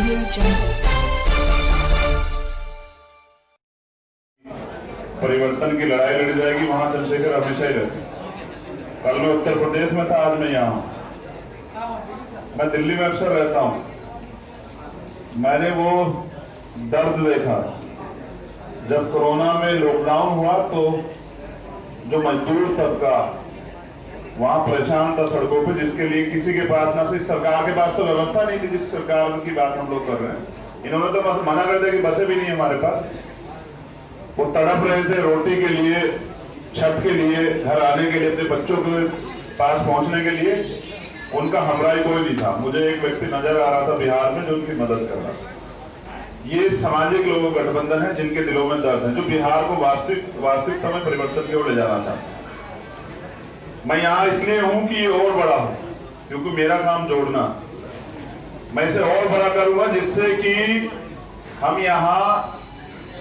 Audio Jungle. परिवर्तन की लड़ाई लड़ी जाएगी, वहां चंद्रशेखर हमेशा ही रहते। कल मैं उत्तर प्रदेश में था, आज मैं यहाँ हूं। मैं दिल्ली में अक्सर रहता हूं। मैंने वो दर्द देखा जब कोरोना में लॉकडाउन हुआ, तो जो मजदूर तबका वहां परेशान था सड़कों पे, जिसके लिए किसी के पास ना सिर्फ सरकार के पास तो व्यवस्था नहीं थी, जिस सरकार की बात हम लोग कर रहे हैं। इन्होंने तो बस मना कर दिया कि बसें भी नहीं है हमारे पास। वो तड़प रहे थे रोटी के लिए, छत के लिए, घर आने के लिए, अपने बच्चों के पास पहुंचने के लिए। उनका हमराई कोई नहीं था। मुझे एक व्यक्ति नजर आ रहा था बिहार में जो उनकी मदद कर रहा था। ये सामाजिक लोगों का गठबंधन है जिनके दिलों में दर्द है, जो बिहार को वास्तविकता में परिवर्तन की ओर ले जाना चाहते हैं। मैं यहाँ इसलिए हूं कि ये और बड़ा हो, क्योंकि मेरा काम जोड़ना। मैं इसे और बड़ा करूंगा जिससे कि हम यहाँ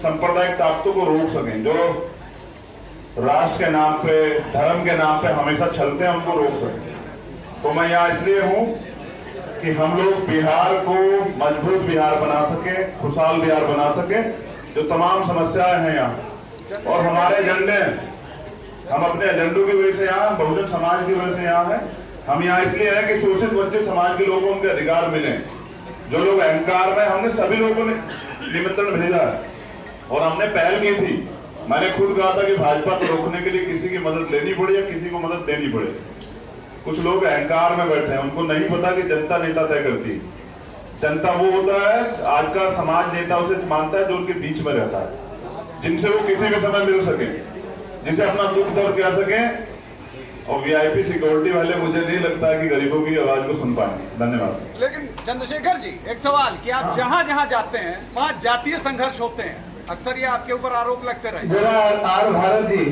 सांप्रदायिक ताकतों को रोक सकें, जो राष्ट्र के नाम पे, धर्म के नाम पे हमेशा चलते हैं, उनको रोक सकें। तो मैं यहाँ इसलिए हूं कि हम लोग बिहार को मजबूत बिहार बना सके, खुशहाल बिहार बना सके। जो तमाम समस्याएं हैं यहाँ और हमारे एजेंडे, हम अपने एजेंडों की वजह से यहाँ, बहुजन समाज की वजह से यहाँ है। हम यहाँ इसलिए हैं कि शोषित वंचित समाज के लोगों को उनके अधिकार मिले। जो लोग अहंकार में, हमने सभी लोगों ने निमंत्रण भेजा है और हमने पहल की थी। मैंने खुद कहा था कि भाजपा को रोकने के लिए किसी की मदद लेनी पड़े या किसी को मदद देनी पड़े। कुछ लोग अहंकार में बैठे हैं, उनको नहीं पता कि जनता नेता तय करती है। जनता वो होता है, आज का समाज नेता उसे मानता है जो उनके बीच में रहता है, जिनसे वो किसी भी समय मिल सके, जिसे अपना दुख दर्द कह सके। और वीआईपी सिक्योरिटी वाले मुझे नहीं लगता है कि गरीबों की आवाज को सुन पाएंगे। धन्यवाद। लेकिन चंद्रशेखर जी, एक सवाल कि आप जहाँ जहाँ जाते हैं वहाँ जातीय संघर्ष होते हैं, अक्सर ये आपके ऊपर आरोप लगते रहे। जरा आर भारत जी,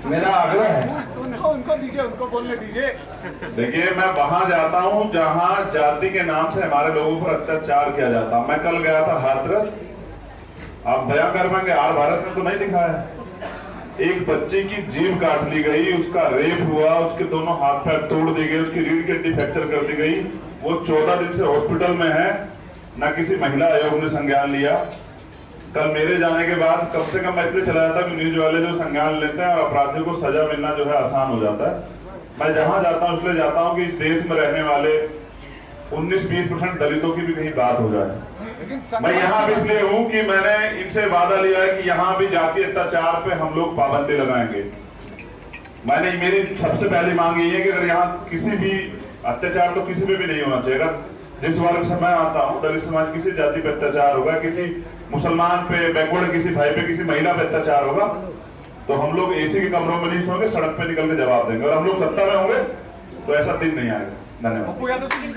मेरा आग्रह है, उनको दीजिए, उनको बोलने दीजिए। देखिए, मैं वहां जाता हूं जहां जाति के नाम से हमारे लोगों पर अत्याचार किया जाता है। मैं कल गया था हाथरस। आप दया कर पाएंगे, आर भारत में तो नहीं दिखा है। एक बच्चे की जीभ काट ली गई, उसका रेप हुआ, उसके दोनों हाथ पैर तोड़ दिए गए, उसकी रीढ़ की हड्डी फ्रैक्चर कर दी गई। वो 14 दिन से हॉस्पिटल में है, न किसी महिला आयोग ने संज्ञान लिया। कल मेरे जाने के बाद कम से कम मैं इसलिए चला जाता कि न्यूज वाले जो संज्ञान लेते हैं और अपराधियों को सजा मिलना जो है आसान हो जाता है। मैं जहां जाता हूं इसलिए जाता हूं कि इस देश में रहने वाले 19-20% दलितों की भी कहीं बात हो जाए। मैं यहाँ भी इसलिए हूं कि मैंने इनसे वादा लिया है कि यहाँ भी जातीय अत्याचार पे हम लोग पाबंदी लगाएंगे। मेरी सबसे पहली मांग यही है कि अगर यहाँ किसी भी अत्याचार तो किसी पे भी नहीं होना चाहिए। अगर जिस वर्ग से मैं आता हूँ, दलित समाज, किसी जाति पे अत्याचार होगा, किसी मुसलमान पे, बैकवर्ड किसी भाई पे, किसी महिला पे अत्याचार होगा, तो हम लोग एसी के कमरों में नहीं सोएंगे, सड़क पे निकल के जवाब देंगे। और हम लोग सत्ता में होंगे तो ऐसा दिन नहीं आएगा। धन्यवाद।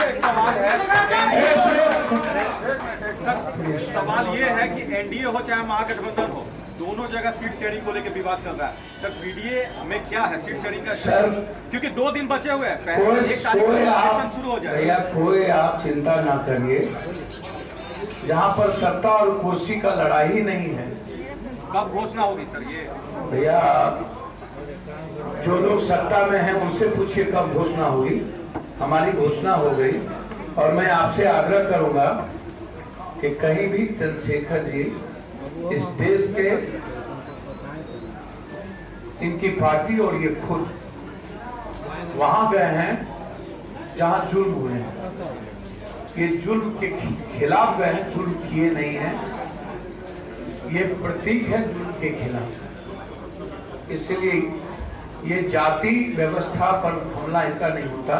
एक सवाल है, सवाल ये है कि एनडीए हो चाहे महागठबंधन हो, दोनों जगह सीट शेयरिंग को लेकर विवाद चल रहा है। सर, पीडीए में क्या है सीट शेयरिंग का? सर, क्योंकि 2 दिन बचे हुए हैं, पहले 1 तारीख से सेशन शुरू हो जाएगा। भैया, कोई आप चिंता ना करिए। जहाँ पर सत्ता और कुर्सी का लड़ाई ही नहीं है। कब घोषणा होगी सर ये? भैया, जो लोग सत्ता में हैं उनसे पूछिए कब घोषणा होगी। हमारी घोषणा हो गई और मैं आपसे आग्रह करूंगा कि कहीं भी चंद्रशेखर जी इस देश के, इनकी पार्टी और ये खुद वहां गए हैं जहां जुल्म हुए हैं। ये जुल्म के खिलाफ गए हैं, जुल्म किए नहीं हैं। ये प्रतीक है जुल्म के खिलाफ। इसलिए ये जाति व्यवस्था पर हमला इनका नहीं होता,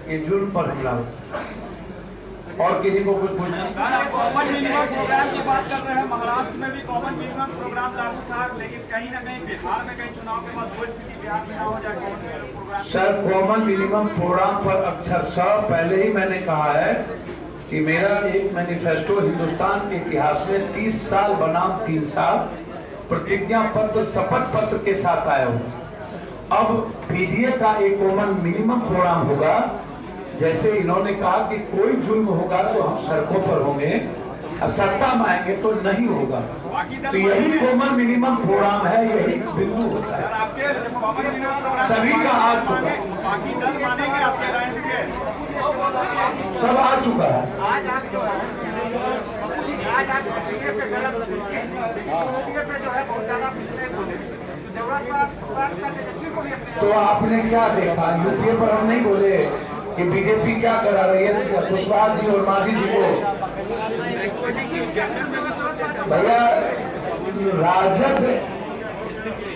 ये जुल्म पर हमला होता। और किसी को कुछ पूछना? कॉमन मिनिमम प्रोग्राम की बात कर रहे हैं। महाराष्ट्र में भी कॉमन मिनिमम प्रोग्राम लागू था, लेकिन कहीं ना कहीं बिहार में, कहीं चुनाव के बाद वो स्थिति बिहार में ना हो जाए program. Sir, common minimum program पर अक्षरशः पहले ही मैंने कहा है कि मेरा एक मैनिफेस्टो हिंदुस्तान के इतिहास में 30 साल बनाम 3 साल प्रतिज्ञा पत्र, शपथ पत्र के साथ आया हूँ। अब पीडीए का एक कॉमन मिनिमम प्रोग्राम होगा। जैसे इन्होंने कहा कि कोई जुल्म होगा तो हम सड़कों पर होंगे, सत्ता में आएंगे तो नहीं होगा। तो यही कॉमन मिनिमम फोरम है, यही बिंदु होता है। सभी का आ चुका है, बाकी दल मानेंगे आपके राय के? सब आ चुका है। तो आपने क्या देखा यूपीए पर? हम नहीं बोले कि बीजेपी क्या करा रही है, कुशवाहा जी और मांझी जी को। भैया राजद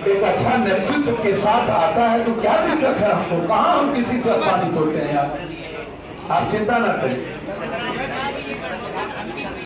एक अच्छा नेतृत्व के साथ आता है तो क्या दिक्कत है हमको? कहाँ हम किसी से पानी तोड़ते हैं यार, आप चिंता न करें।